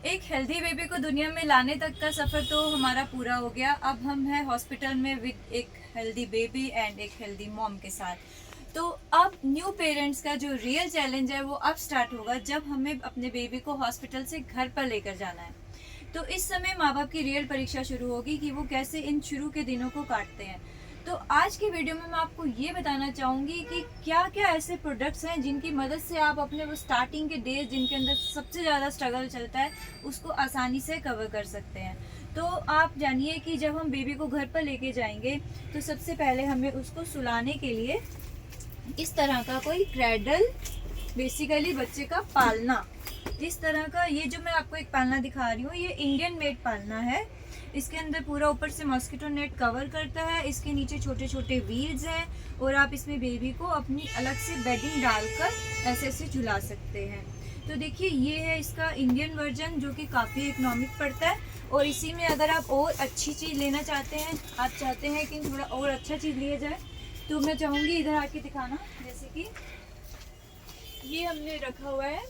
एक healthy baby को दुनिया में लाने तक का सफ़र तो हमारा पूरा हो गया। अब हम हैं हॉस्पिटल में विद एक हेल्दी बेबी एंड एक हेल्दी मॉम के साथ। तो अब न्यू पेरेंट्स का जो रियल चैलेंज है वो अब स्टार्ट होगा, जब हमें अपने बेबी को हॉस्पिटल से घर पर लेकर जाना है। तो इस समय माँ बाप की रियल परीक्षा शुरू होगी कि वो कैसे इन शुरू के दिनों को काटते हैं। तो आज की वीडियो में मैं आपको ये बताना चाहूँगी कि क्या क्या ऐसे प्रोडक्ट्स हैं जिनकी मदद से आप अपने वो स्टार्टिंग के डेज जिनके अंदर सबसे ज़्यादा स्ट्रगल चलता है उसको आसानी से कवर कर सकते हैं। तो आप जानिए कि जब हम बेबी को घर पर लेके जाएंगे तो सबसे पहले हमें उसको सुलाने के लिए इस तरह का कोई क्रैडल, बेसिकली बच्चे का पालना, इस तरह का ये जो मैं आपको एक पालना दिखा रही हूँ ये इंडियन मेड पालना है। इसके अंदर पूरा ऊपर से मॉस्किटो नेट कवर करता है, इसके नीचे छोटे छोटे व्हील्स हैं और आप इसमें बेबी को अपनी अलग से बेडिंग डालकर ऐसे ऐसे झुला सकते हैं। तो देखिए ये है इसका इंडियन वर्जन जो कि काफ़ी इकोनॉमिक पड़ता है। और इसी में अगर आप और अच्छी चीज़ लेना चाहते हैं, आप चाहते हैं कि थोड़ा और अच्छा चीज़ लिया जाए, तो मैं चाहूँगी इधर आके दिखाना। जैसे कि ये हमने रखा हुआ है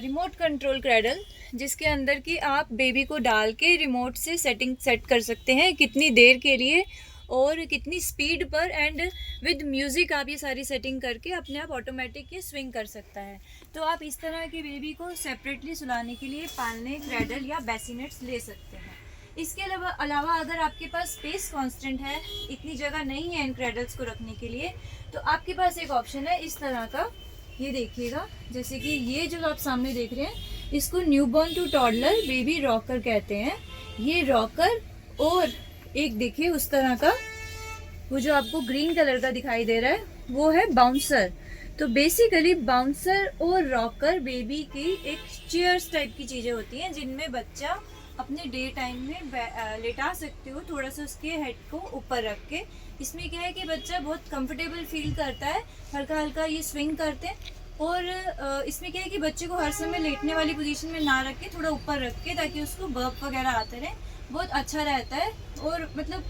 रिमोट कंट्रोल क्रैडल, जिसके अंदर कि आप बेबी को डाल के रिमोट से सेट कर सकते हैं कितनी देर के लिए और कितनी स्पीड पर, एंड विद म्यूज़िक आप ये सारी सेटिंग करके अपने आप ऑटोमेटिक ये स्विंग कर सकता है। तो आप इस तरह के बेबी को सेपरेटली सुलाने के लिए पालने क्रैडल या बेसिनेट्स ले सकते हैं। इसके अलावा अगर आपके पास स्पेस कांस्टेंट है, इतनी जगह नहीं है इन क्रैडल्स को रखने के लिए, तो आपके पास एक ऑप्शन है इस तरह का। ये देखिएगा, जैसे कि ये जो आप सामने देख रहे हैं इसको newborn to toddler baby rocker कहते हैं। ये रॉकर और एक देखिए उस तरह का वो जो आपको ग्रीन कलर का दिखाई दे रहा है वो है बाउंसर। तो बेसिकली बाउंसर और रॉकर बेबी की एक चेयर्स टाइप की चीज़ें होती हैं जिनमें बच्चा अपने डे टाइम में लेटा सकते हो, थोड़ा सा उसके हेड को ऊपर रख के। इसमें क्या है कि बच्चा बहुत कंफर्टेबल फील करता है, हल्का हल्का ये स्विंग करते हैं। और इसमें क्या है कि बच्चे को हर समय लेटने वाली पोजीशन में ना रख के थोड़ा ऊपर रख के, ताकि उसको बर्प वगैरह आते रहे, बहुत अच्छा रहता है। और मतलब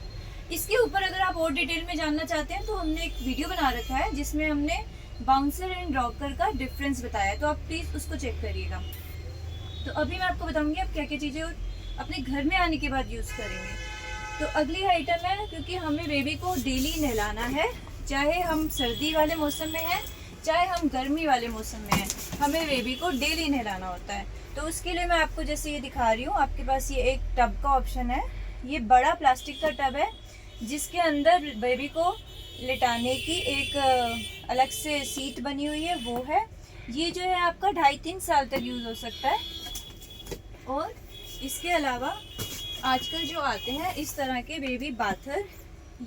इसके ऊपर अगर आप और डिटेल में जानना चाहते हैं तो हमने एक वीडियो बना रखा है जिसमें हमने बाउंसर एंड रॉकर का डिफरेंस बताया है, तो आप प्लीज़ उसको चेक करिएगा। तो अभी मैं आपको बताऊंगी आप क्या क्या चीज़ें अपने घर में आने के बाद यूज़ करेंगे। तो अगली आइटम है, क्योंकि हमें बेबी को डेली नहलाना है, चाहे हम सर्दी वाले मौसम में हैं चाहे हम गर्मी वाले मौसम में हैं, हमें बेबी को डेली नहलाना होता है। तो उसके लिए मैं आपको जैसे ये दिखा रही हूँ, आपके पास ये एक टब का ऑप्शन है। ये बड़ा प्लास्टिक का टब है जिसके अंदर बेबी को लेटाने की एक अलग से सीट बनी हुई है, वो है। ये जो है आपका 2.5-3 साल तक यूज़ हो सकता है। और इसके अलावा आजकल जो आते हैं इस तरह के बेबी बाथर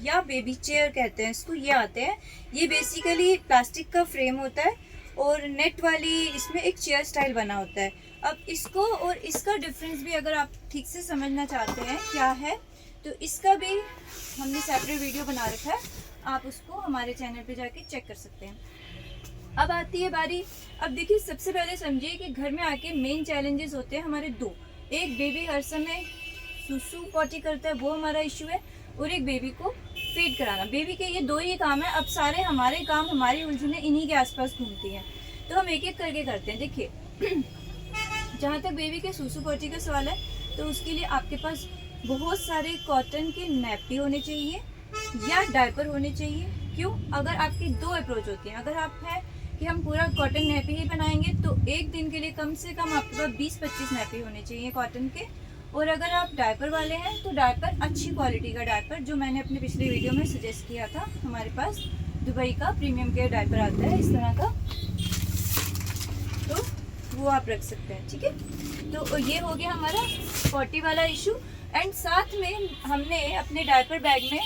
या बेबी चेयर कहते हैं इसको, ये आते हैं। ये बेसिकली प्लास्टिक का फ्रेम होता है और नेट वाली इसमें एक चेयर स्टाइल बना होता है। अब इसको और इसका डिफरेंस भी अगर आप ठीक से समझना चाहते हैं क्या है, तो इसका भी हमने सेपरेट वीडियो बना रखा है, आप उसको हमारे चैनल पे जाके चेक कर सकते हैं। अब आती है बारी, अब देखिए सबसे पहले समझिए कि घर में आके मेन चैलेंजेस होते हैं हमारे दो। एक बेबी हर समय सुसु पॉटी करता है, वो हमारा इशू है, और एक बेबी को फीड कराना। बेबी के ये दो ही काम है। अब सारे हमारे काम, हमारी उलझने इन्हीं के आसपास घूमती हैं, तो हम एक एक करके करते हैं। देखिए जहाँ तक बेबी के सुसु पॉटी का सवाल है, तो उसके लिए आपके पास बहुत सारे कॉटन के नैपी होने चाहिए या डायपर होने चाहिए। क्यों? अगर आपकी दो अप्रोच होती हैं, अगर आप है कि हम पूरा कॉटन नैपी ही बनाएंगे तो एक दिन के लिए कम से कम आपके पास 20-25 नैपी होने चाहिए कॉटन के। और अगर आप डायपर वाले हैं तो डायपर अच्छी क्वालिटी का डायपर, जो मैंने अपने पिछले वीडियो में सजेस्ट किया था, हमारे पास दुबई का प्रीमियम केयर डायपर आता है इस तरह का, तो वो आप रख सकते हैं। ठीक है, तो ये हो गया हमारा पॉटी वाला इशू। एंड साथ में हमने अपने डायपर बैग में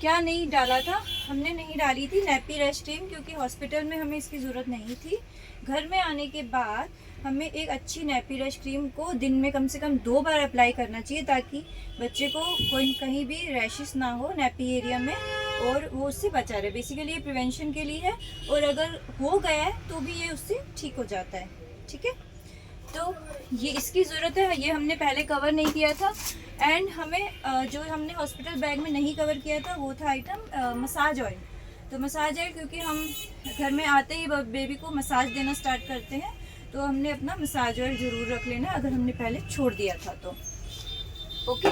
क्या नहीं डाला था, हमने नहीं डाली थी नैपी रैश क्रीम, क्योंकि हॉस्पिटल में हमें इसकी ज़रूरत नहीं थी। घर में आने के बाद हमें एक अच्छी नैपी रैश क्रीम को दिन में कम से कम 2 बार अप्लाई करना चाहिए, ताकि बच्चे को कोई कहीं भी रैशेस ना हो नैपी एरिया में और वो उससे बचा रहे। बेसिकली ये प्रिवेंशन के लिए है, और अगर हो गया है तो भी ये उससे ठीक हो जाता है। ठीक है, तो ये इसकी ज़रूरत है, ये हमने पहले कवर नहीं किया था। एंड हमें जो हमने हॉस्पिटल बैग में नहीं कवर किया था वो था आइटम मसाज ऑयल। तो मसाज ऑयल, क्योंकि हम घर में आते ही बेबी को मसाज देना स्टार्ट करते हैं, तो हमने अपना मसाज ऑयल ज़रूर रख लेना अगर हमने पहले छोड़ दिया था तो। ओके,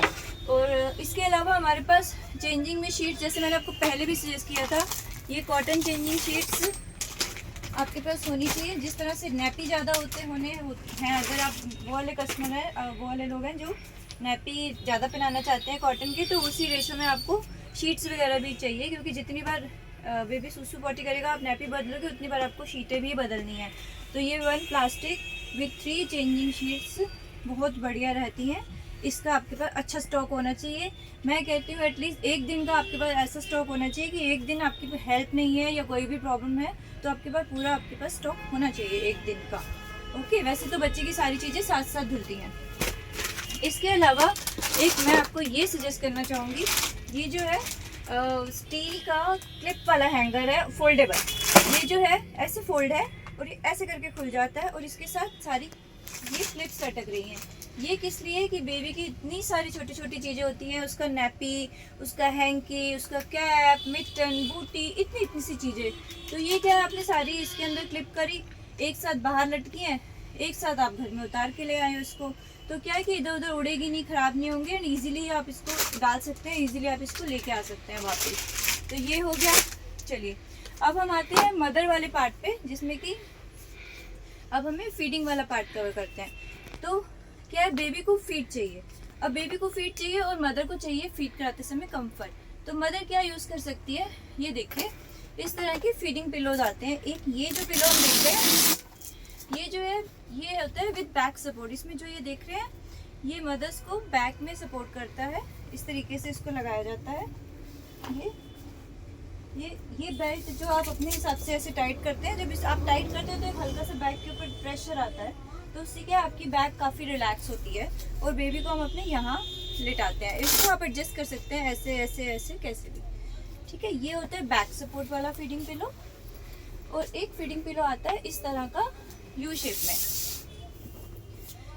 और इसके अलावा हमारे पास चेंजिंग में शीट, जैसे मैंने आपको पहले भी सजेस्ट किया था, ये कॉटन चेंजिंग शीट्स आपके पास होनी चाहिए। जिस तरह से नैपी ज़्यादा हैं, अगर आप वो वाले कस्टमर हैं, वो वाले लोग हैं जो नैपी ज़्यादा पहनाना चाहते हैं कॉटन की, तो उसी रेशो में आपको शीट्स वगैरह भी चाहिए, क्योंकि जितनी बार बेबी सुसु पॉटी करेगा आप नैपी बदलोगे उतनी बार आपको शीटें भी बदलनी है। तो ये 1 प्लास्टिक विथ 3 चेंजिंग शीट्स बहुत बढ़िया रहती हैं। इसका आपके पास अच्छा स्टॉक होना चाहिए। मैं कहती हूँ एटलीस्ट एक दिन का आपके पास ऐसा स्टॉक होना चाहिए कि एक दिन आपकी हेल्प नहीं है या कोई भी प्रॉब्लम है तो आपके पास स्टॉक होना चाहिए एक दिन का। ओके, वैसे तो बच्चे की सारी चीज़ें साथ साथ धुलती हैं। इसके अलावा एक मैं आपको ये सजेस्ट करना चाहूँगी, ये जो है स्टील का क्लिप वाला हैंगर है फोल्डेबल। ये जो है ऐसे फोल्ड है और ये ऐसे करके खुल जाता है और इसके साथ सारी ये क्लिप्स अटक रही हैं। ये किस लिए कि बेबी की इतनी सारी छोटी छोटी चीज़ें होती हैं, उसका नैपी, उसका हैंकी, उसका कैप, मिटन, बूटी, इतनी इतनी सी चीज़ें। तो ये क्या है, आपने सारी इसके अंदर क्लिप करी, एक साथ बाहर लटकी हैं, एक साथ आप घर में उतार के ले आए उसको, तो क्या है कि इधर उधर उड़ेगी नहीं, ख़राब नहीं होंगे एंड ईजिली आप इसको डाल सकते हैं, ईजिली आप इसको लेके आ सकते हैं वापस। तो ये हो गया। चलिए अब हम आते हैं मदर वाले पार्ट पे, जिसमें कि अब हमें फीडिंग वाला पार्ट कवर करते हैं। तो क्या है, बेबी को फीड चाहिए। अब बेबी को फीड चाहिए और मदर को चाहिए फीड कराते समय कंफर्ट। तो मदर क्या यूज़ कर सकती है, ये देखिए इस तरह के फीडिंग पिलोज आते हैं। एक ये जो पिलो हम देख रहे हैं, ये जो है ये होता है विद बैक सपोर्ट। इसमें जो ये देख रहे हैं ये मदर्स को बैक में सपोर्ट करता है। इस तरीके से इसको लगाया जाता है। ये बेल्ट जो आप अपने हिसाब से ऐसे टाइट करते हैं, जब आप टाइट करते हैं तो एक हल्का सा बैक के ऊपर प्रेशर आता है, तो उससे क्या आपकी बैक काफ़ी रिलैक्स होती है और बेबी को हम अपने यहाँ लिटाते हैं। इसको आप एडजस्ट कर सकते हैं ऐसे ऐसे ऐसे कैसे भी, ठीक है। ये होता है बैक सपोर्ट वाला फीडिंग पिलो। और एक फीडिंग पिलो आता है इस तरह का यू शेप में।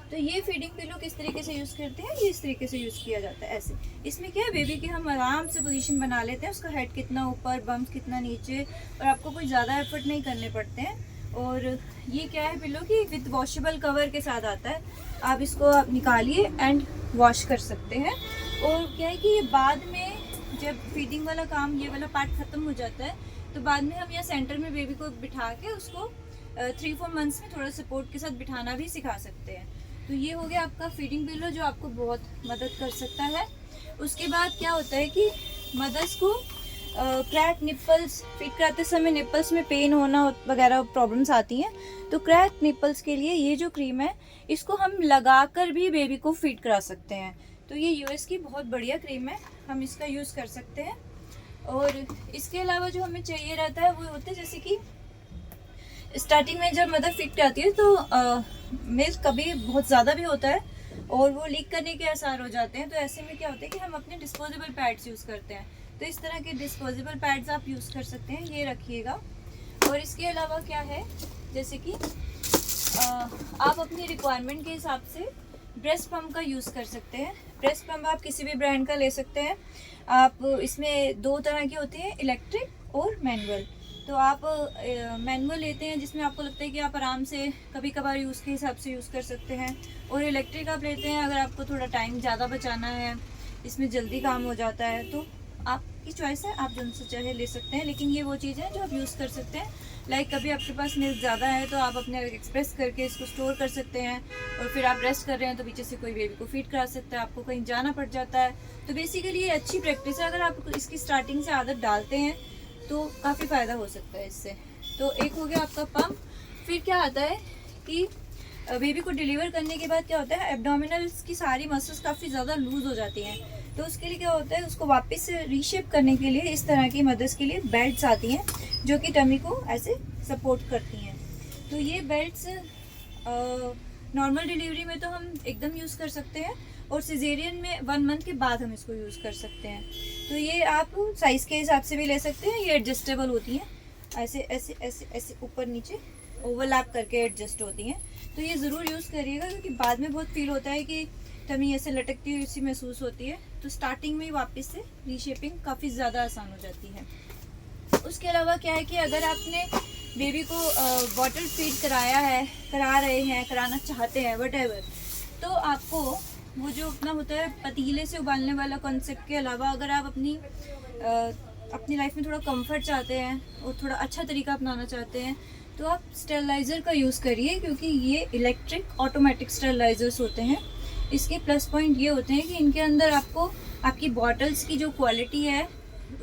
तो ये फीडिंग पिलो किस तरीके से यूज़ करते हैं, ये इस तरीके से यूज़ किया जाता है ऐसे। इसमें क्या है, बेबी की हम आराम से पोजीशन बना लेते हैं, उसका हेड कितना ऊपर, बम्स कितना नीचे, और आपको कोई ज़्यादा एफर्ट नहीं करने पड़ते हैं। और ये क्या है पिलो की विद वॉशेबल कवर के साथ आता है। आप इसको आप निकालिए एंड वॉश कर सकते हैं। और क्या है कि ये बाद में जब फीडिंग वाला काम, ये वाला पार्ट ख़त्म हो जाता है, तो बाद में हम यहाँ सेंटर में बेबी को बिठा के उसको 3-4 मंथ्स में थोड़ा सपोर्ट के साथ बिठाना भी सिखा सकते हैं। तो ये हो गया आपका फीडिंग पिलो जो आपको बहुत मदद कर सकता है। उसके बाद क्या होता है कि मदर्स को क्रैक निप्पल्स, फीड कराते समय निप्पल्स में पेन होना वगैरह प्रॉब्लम्स आती हैं। तो क्रैक निप्पल्स के लिए ये जो क्रीम है इसको हम लगाकर भी बेबी को फीड करा सकते हैं। तो ये यूएस की बहुत बढ़िया क्रीम है, हम इसका यूज़ कर सकते हैं। और इसके अलावा जो हमें चाहिए रहता है वो होता है, जैसे कि स्टार्टिंग में जब मदर फीड कराती है तो मिल्क कभी बहुत ज़्यादा भी होता है और वो लीक करने के आसार हो जाते हैं। तो ऐसे में क्या होता है कि हम अपने डिस्पोजेबल पैड्स यूज़ करते हैं। तो इस तरह के डिस्पोजेबल पैड्स आप यूज़ कर सकते हैं, ये रखिएगा। और इसके अलावा क्या है, जैसे कि आप अपनी रिक्वायरमेंट के हिसाब से ब्रेस्ट पम्प का यूज़ कर सकते हैं। ब्रेस्ट पम्प आप किसी भी ब्रांड का ले सकते हैं। आप इसमें 2 तरह के होते हैं, इलेक्ट्रिक और मैनुअल। तो आप मैनुअल लेते हैं जिसमें आपको लगता है कि आप आराम से कभी कभार यूज़ के हिसाब से यूज़ कर सकते हैं, और इलेक्ट्रिक आप लेते हैं अगर आपको थोड़ा टाइम ज़्यादा बचाना है, इसमें जल्दी काम हो जाता है। तो आपकी चॉइस है, आप जो से चाहे ले सकते हैं। लेकिन ये वो चीज़ है जो आप यूज़ कर सकते हैं। लाइक कभी आपके पास मिल्क ज़्यादा है तो आप अपने एक्सप्रेस करके इसको स्टोर कर सकते हैं, और फिर आप रेस्ट कर रहे हैं तो पीछे से कोई बेबी को फीड करा सकता है, आपको कहीं जाना पड़ जाता है। तो बेसिकली ये अच्छी प्रैक्टिस है, अगर आप इसकी स्टार्टिंग से आदत डालते हैं तो काफ़ी फ़ायदा हो सकता है इससे। तो एक हो गया आपका पंप। फिर क्या आता है कि बेबी को डिलीवर करने के बाद क्या होता है, एब्डोमिनल्स की सारी मसल्स काफ़ी ज़्यादा लूज़ हो जाती हैं। तो उसके लिए क्या होता है, उसको वापस से रीशेप करने के लिए इस तरह की मदर्स के लिए बेल्ट्स आती हैं जो कि टमी को ऐसे सपोर्ट करती हैं। तो ये बेल्ट्स नॉर्मल डिलीवरी में तो हम एकदम यूज़ कर सकते हैं, और सिजेरियन में 1 मंथ के बाद हम इसको यूज़ कर सकते हैं। तो ये आप साइज़ के हिसाब से भी ले सकते हैं। ये एडजस्टेबल होती हैं, ऐसे ऐसे ऐसे ऐसे ऊपर नीचे ओवरलैप करके एडजस्ट होती हैं। तो ये ज़रूर यूज़ करिएगा, क्योंकि बाद में बहुत फील होता है कि टमी ऐसे लटकती हुई सी महसूस होती है। तो स्टार्टिंग में ही वापस से रीशेपिंग काफ़ी ज़्यादा आसान हो जाती है। उसके अलावा क्या है कि अगर आपने बेबी को बॉटल फीड कराया है, करा रहे हैं, कराना चाहते हैं, वटेवर, तो आपको वो जो अपना होता है पतीले से उबालने वाला कॉन्सेप्ट के अलावा अगर आप अपनी लाइफ में थोड़ा कंफर्ट चाहते हैं और थोड़ा अच्छा तरीका अपनाना चाहते हैं तो आप स्टेरलाइज़र का यूज़ करिए, क्योंकि ये इलेक्ट्रिक ऑटोमेटिक स्टेरलाइजर्स होते हैं। इसके प्लस पॉइंट ये होते हैं कि इनके अंदर आपको आपकी बॉटल्स की जो क्वालिटी है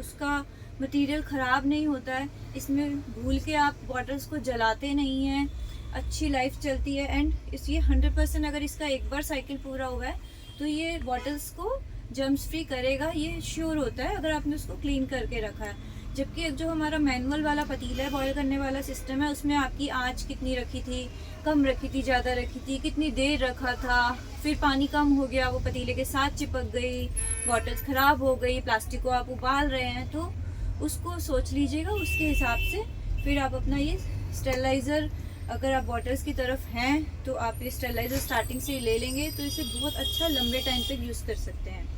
उसका मटेरियल ख़राब नहीं होता है, इसमें भूल के आप बॉटल्स को जलाते नहीं हैं, अच्छी लाइफ चलती है। एंड ये 100% अगर इसका एक बार साइकिल पूरा हुआ है तो ये बॉटल्स को जर्म्स फ्री करेगा, ये श्योर होता है अगर आपने उसको क्लीन करके रखा है। जबकि जो हमारा मैनुअल वाला पतीला है, बॉयल करने वाला सिस्टम है, उसमें आपकी आंच कितनी रखी थी, कम रखी थी, ज़्यादा रखी थी, कितनी देर रखा था, फिर पानी कम हो गया, वो पतीले के साथ चिपक गई, बॉटल्स ख़राब हो गई, प्लास्टिक को आप उबाल रहे हैं, तो उसको सोच लीजिएगा, उसके हिसाब से फिर आप अपना ये स्टेरलाइज़र, अगर आप बॉटल्स की तरफ हैं तो आप ये स्टेरलाइज़र स्टार्टिंग से ही ले लेंगे तो इसे बहुत अच्छा लंबे टाइम तक यूज़ कर सकते हैं।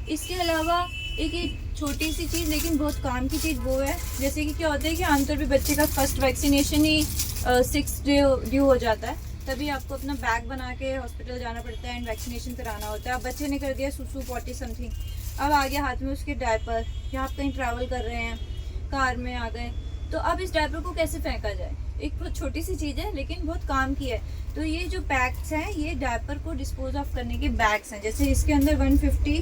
इसके अलावा एक छोटी सी चीज़ लेकिन बहुत काम की चीज़ वो है, जैसे कि क्या होता है कि आमतौर पे बच्चे का फर्स्ट वैक्सीनेशन ही 6 डे ड्यू हो जाता है, तभी आपको अपना बैग बना के हॉस्पिटल जाना पड़ता है एंड वैक्सीनेशन कराना होता है। अब बच्चे ने कर दिया सुसु 40 समथिंग, अब आ गया हाथ में उसके डायपर, या आप कहीं ट्रैवल कर रहे हैं, कार में आ गए, तो अब इस डायपर को कैसे फेंका जाए। एक बहुत छोटी सी चीज़ है लेकिन बहुत काम की है। तो ये जो बैग्स हैं ये डायपर को डिस्पोज ऑफ करने के बैग्स हैं। जैसे इसके अंदर 150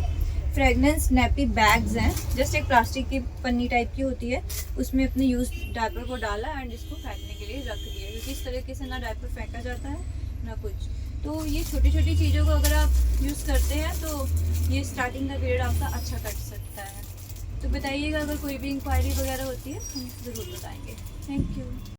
फ्रेगनेंस नैपी बैग्स हैं, जस्ट एक प्लास्टिक की पन्नी टाइप की होती है, उसमें अपने यूज डायपर को डाला एंड इसको फेंकने के लिए रख दिया, क्योंकि इस तरीके से ना डायपर फेंका जाता है ना कुछ। तो ये छोटी छोटी चीज़ों को अगर आप यूज़ करते हैं तो ये स्टार्टिंग का पीरियड आपका अच्छा कट सकता है। तो बताइएगा, अगर कोई भी इंक्वायरी वगैरह होती है हम ज़रूर बताएंगे। Thank you.